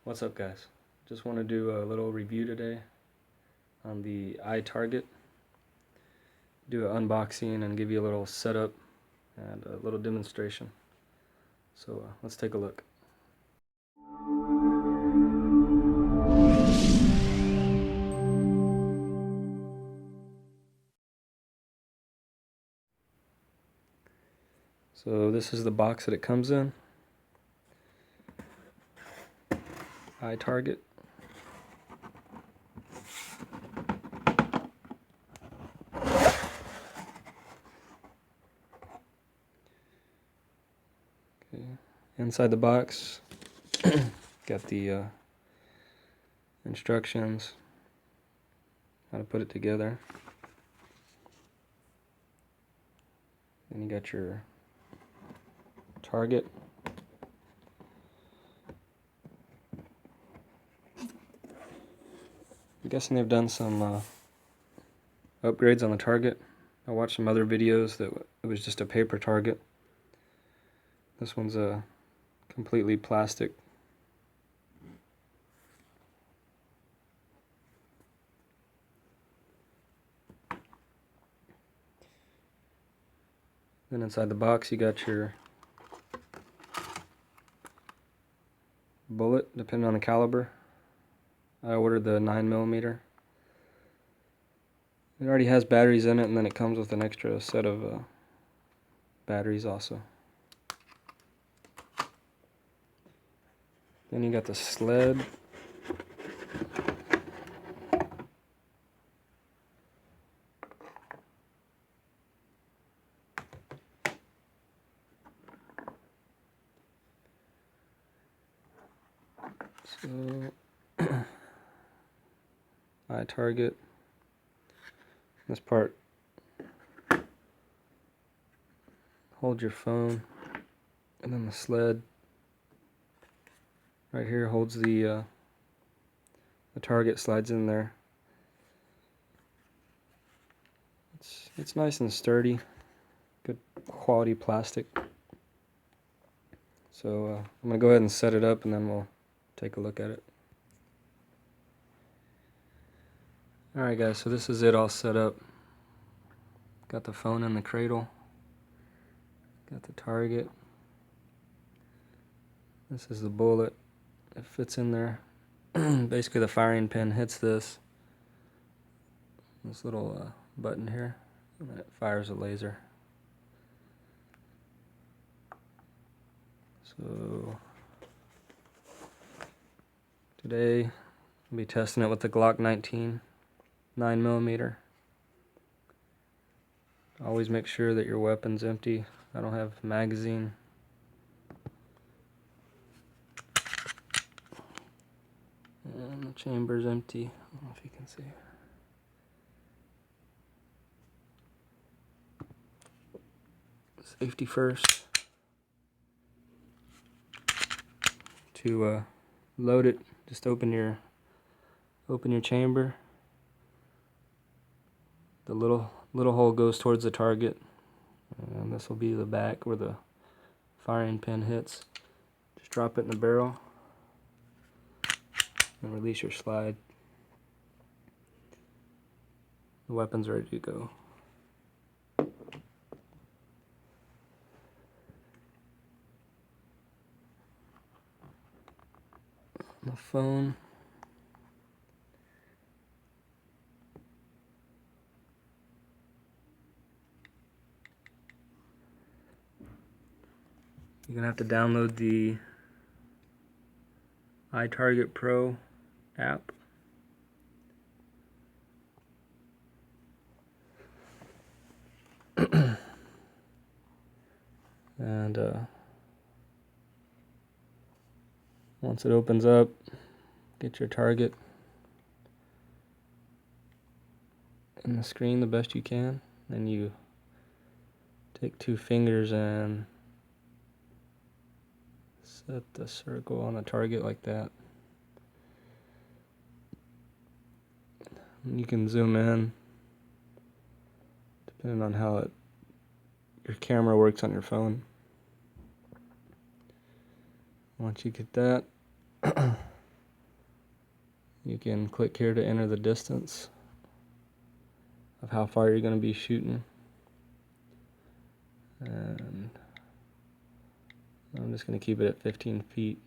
What's up, guys? Just want to do a little review today on the iTarget. Do an unboxing and give you a little setup and a little demonstration. So let's take a look. So this is the box that it comes in. iTarget. Okay. Inside the box, got the instructions, how to put it together. Then you got your target. I'm guessing they've done some upgrades on the target. I watched some other videos that it was just a paper target. This one's a completely plastic. Then inside the box you got your bullet, depending on the caliber. I ordered the 9mm. It already has batteries in it, and then it comes with an extra set of batteries also. Then you got the sled. So iTarget. This part, hold your phone, and then the sled right here holds the target, slides in there. It's nice and sturdy, good quality plastic. So I'm gonna go ahead and set it up, and then we'll take a look at it. Alright guys, so this is it all set up. Got the phone in the cradle. Got the target. This is the bullet. It fits in there. Basically the firing pin hits this little button here, and then it fires a laser. So today I'll be testing it with the Glock 19 9mm. Always make sure that your weapon's empty. I don't have magazine. And the chamber's empty. I don't know if you can see. Safety first. To load it, just open your chamber. The little hole goes towards the target, and this will be the back where the firing pin hits. Just drop it in the barrel and release your slide. The weapon's ready to go. The phone. You're gonna have to download the iTarget Pro app. And once it opens up, get your target in the screen the best you can. Then you take 2 fingers and set the circle on the target like that. And you can zoom in depending on how your camera works on your phone. Once you get that, You can click here to enter the distance of how far you're going to be shooting. And I'm just going to keep it at 15 feet.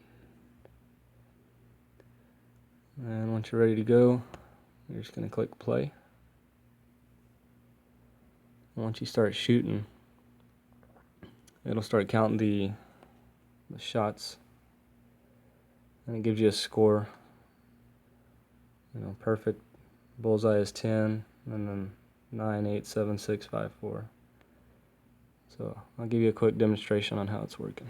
And once you're ready to go, you're just going to click play. And once you start shooting, it'll start counting the shots, and it gives you a score. You know, perfect bullseye is 10, and then 9, 8, 7, 6, 5, 4. So I'll give you a quick demonstration on how it's working.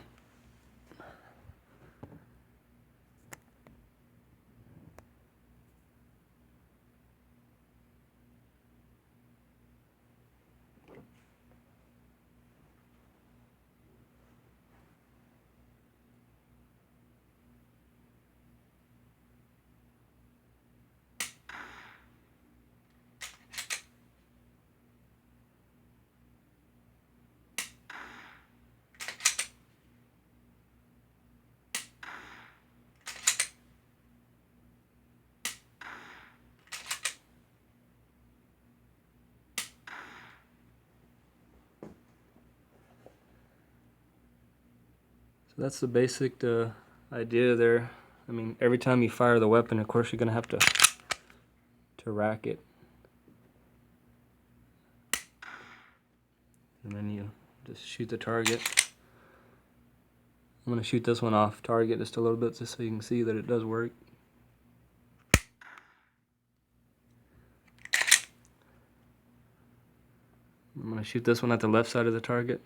So that's the basic idea there. I mean, every time you fire the weapon, of course, you're going to have to rack it. And then you just shoot the target. I'm going to shoot this one off target just a little bit just so you can see that it does work. I'm going to shoot this one at the left side of the target.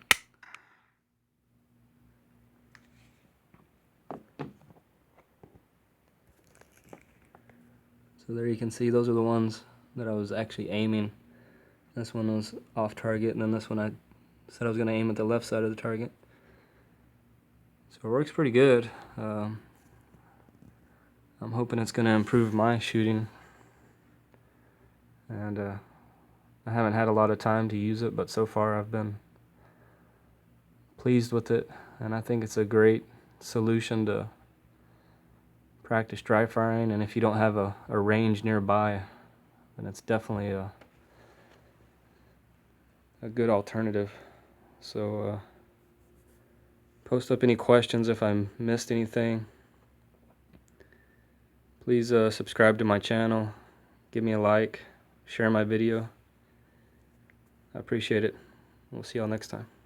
So there you can see those are the ones that I was actually aiming. This one was off target, and then this one I said I was going to aim at the left side of the target. So it works pretty good. I'm hoping it's going to improve my shooting. And I haven't had a lot of time to use it, but so far I've been pleased with it. And I think it's a great solution to practice dry firing, and if you don't have a range nearby, then it's definitely a good alternative. So post up any questions if I missed anything. Please subscribe to my channel, give me a like, share my video. I appreciate it. We'll see y'all next time.